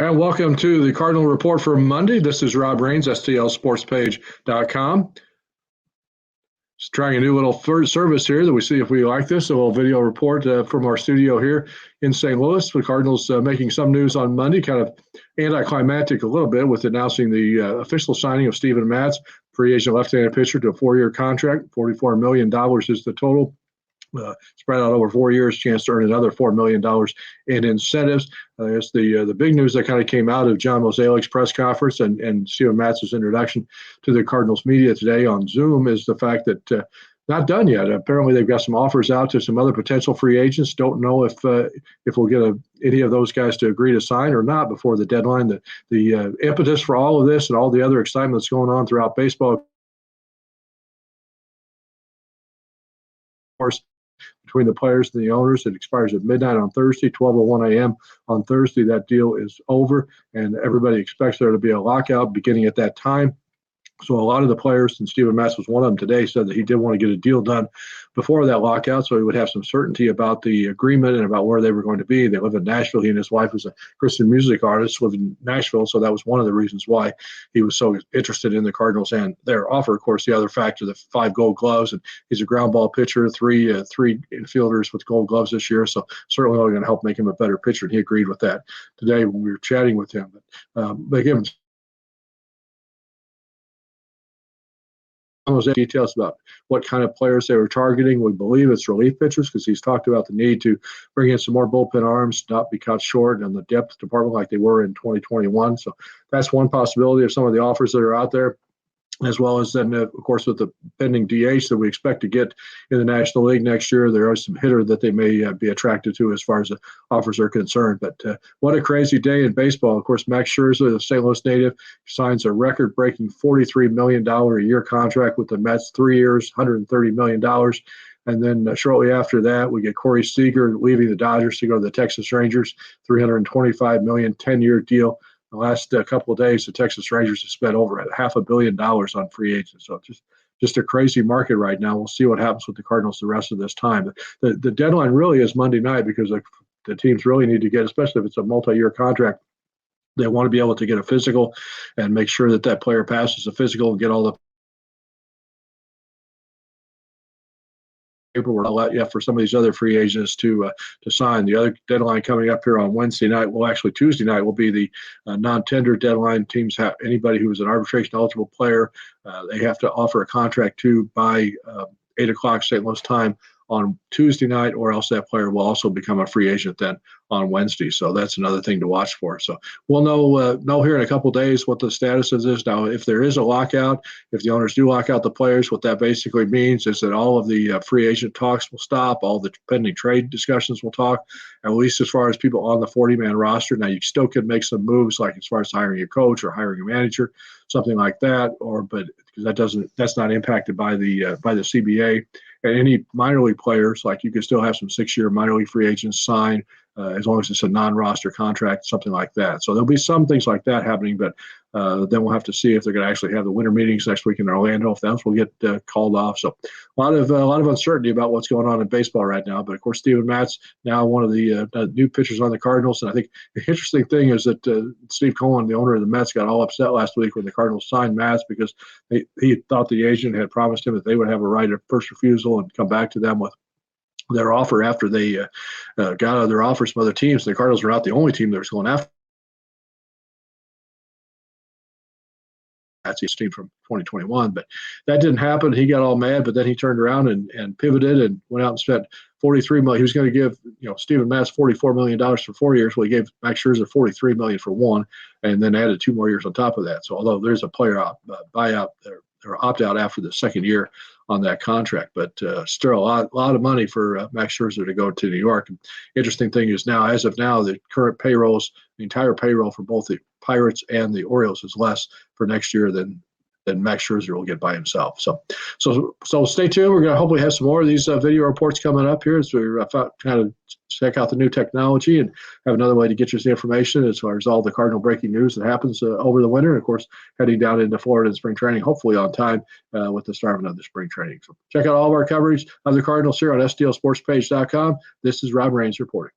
And welcome to the Cardinal Report for Monday. This is Rob Rains, STLSportspage.com. Just trying a new little service here that we see if we like this. A little video report from our studio here in St. Louis. The Cardinals making some news on Monday, kind of anticlimactic a little bit with announcing the official signing of Steven Matz, free agent left-handed pitcher, to a 4-year contract. $44 million is the total. Spread out over 4 years, chance to earn another $4 million in incentives. It's the big news that kind of came out of John Mosalic's press conference and Steven Matz's introduction to the Cardinals media today on Zoom is the fact that not done yet. Apparently, they've got some offers out to some other potential free agents. Don't know if we'll get any of those guys to agree to sign or not before the deadline. The impetus for all of this and all the other excitement that's going on throughout baseball, of course, between the players and the owners. It expires at midnight on Thursday, 12:01 a.m. on Thursday. That deal is over, and everybody expects there to be a lockout beginning at that time. So a lot of the players, and Steven Matz was one of them today, said that he did want to get a deal done before that lockout so he would have some certainty about the agreement and about where they were going to be. They live in Nashville. He and his wife was a Christian music artist, live in Nashville, so that was one of the reasons why he was so interested in the Cardinals and their offer. Of course, the other factor, the 5 Gold Gloves, and he's a ground ball pitcher, three infielders with Gold Gloves this year, so certainly only going to help make him a better pitcher, and he agreed with that today when we were chatting with him. But again, those details about what kind of players they were targeting. We believe it's relief pitchers because he's talked about the need to bring in some more bullpen arms, not be cut short in the depth department like they were in 2021. So that's one possibility of some of the offers that are out there, as well as then, of course, with the pending DH that we expect to get in the National League next year, there are some hitter that they may be attracted to as far as the offers are concerned. But what a crazy day in baseball. Of course, Max Scherzer, the St. Louis native, signs a record-breaking $43 million a year contract with the Mets, 3 years, $130 million. And then shortly after that, we get Corey Seager leaving the Dodgers to go to the Texas Rangers, $325 million, 10-year deal. The last couple of days, the Texas Rangers have spent over $500 million on free agents. So just a crazy market right now. We'll see what happens with the Cardinals the rest of this time. The deadline really is Monday night because the teams really need to get, especially if it's a multi-year contract, they want to be able to get a physical and make sure that that player passes the physical and get all the paperwork for some of these other free agents to sign. The other deadline coming up here on Wednesday night, well, actually Tuesday night, will be the non-tender deadline. Teams have anybody who is an arbitration eligible player, they have to offer a contract to by 8 o'clock St. Louis time on Tuesday night, or else that player will also become a free agent then on Wednesday. So that's another thing to watch for. So we'll know here in a couple of days what the status of this. Now, if there is a lockout, if the owners do lock out the players, what that basically means is that all of the free agent talks will stop, all the pending trade discussions will talk, at least as far as people on the 40-man roster. Now, you still could make some moves, like as far as hiring a coach or hiring a manager, something like that, but because that's not impacted by the CBA. And any minor league players, like you can still have some 6-year minor league free agents sign as long as it's a non-roster contract, something like that. So there'll be some things like that happening, but then we'll have to see if they're going to actually have the winter meetings next week in Orlando. If those will get called off, so a lot of uncertainty about what's going on in baseball right now. But of course, Steven Matz now one of the new pitchers on the Cardinals, and I think the interesting thing is that Steve Cohen, the owner of the Mets, got all upset last week when the Cardinals signed Matz because he thought the agent had promised him that they would have a right of first refusal and come back to them with their offer after they got other offers from other teams. The Cardinals were not the only team that was going after. That's his team from 2021, but that didn't happen. He got all mad, but then he turned around and pivoted and went out and spent $43 million. He was going to give Steven Matz $44 million for 4 years. Well, he gave Max Scherzer $43 million for 1, and then added 2 more years on top of that. So although there's a player buyout there, or opt out after the second year on that contract, but still a lot of money for Max Scherzer to go to New York. And interesting thing is now, as of now, the current payrolls, the entire payroll for both the Pirates and the Orioles is less for next year than Max Scherzer will get by himself. So stay tuned. We're going to hopefully have some more of these video reports coming up here as we kind of check out the new technology and have another way to get you the information as far as all the Cardinal breaking news that happens over the winter. And of course, heading down into Florida in spring training, hopefully on time with the start of another spring training. So check out all of our coverage of the Cardinals here on STLSportspage.com. This is Rob Rains reporting.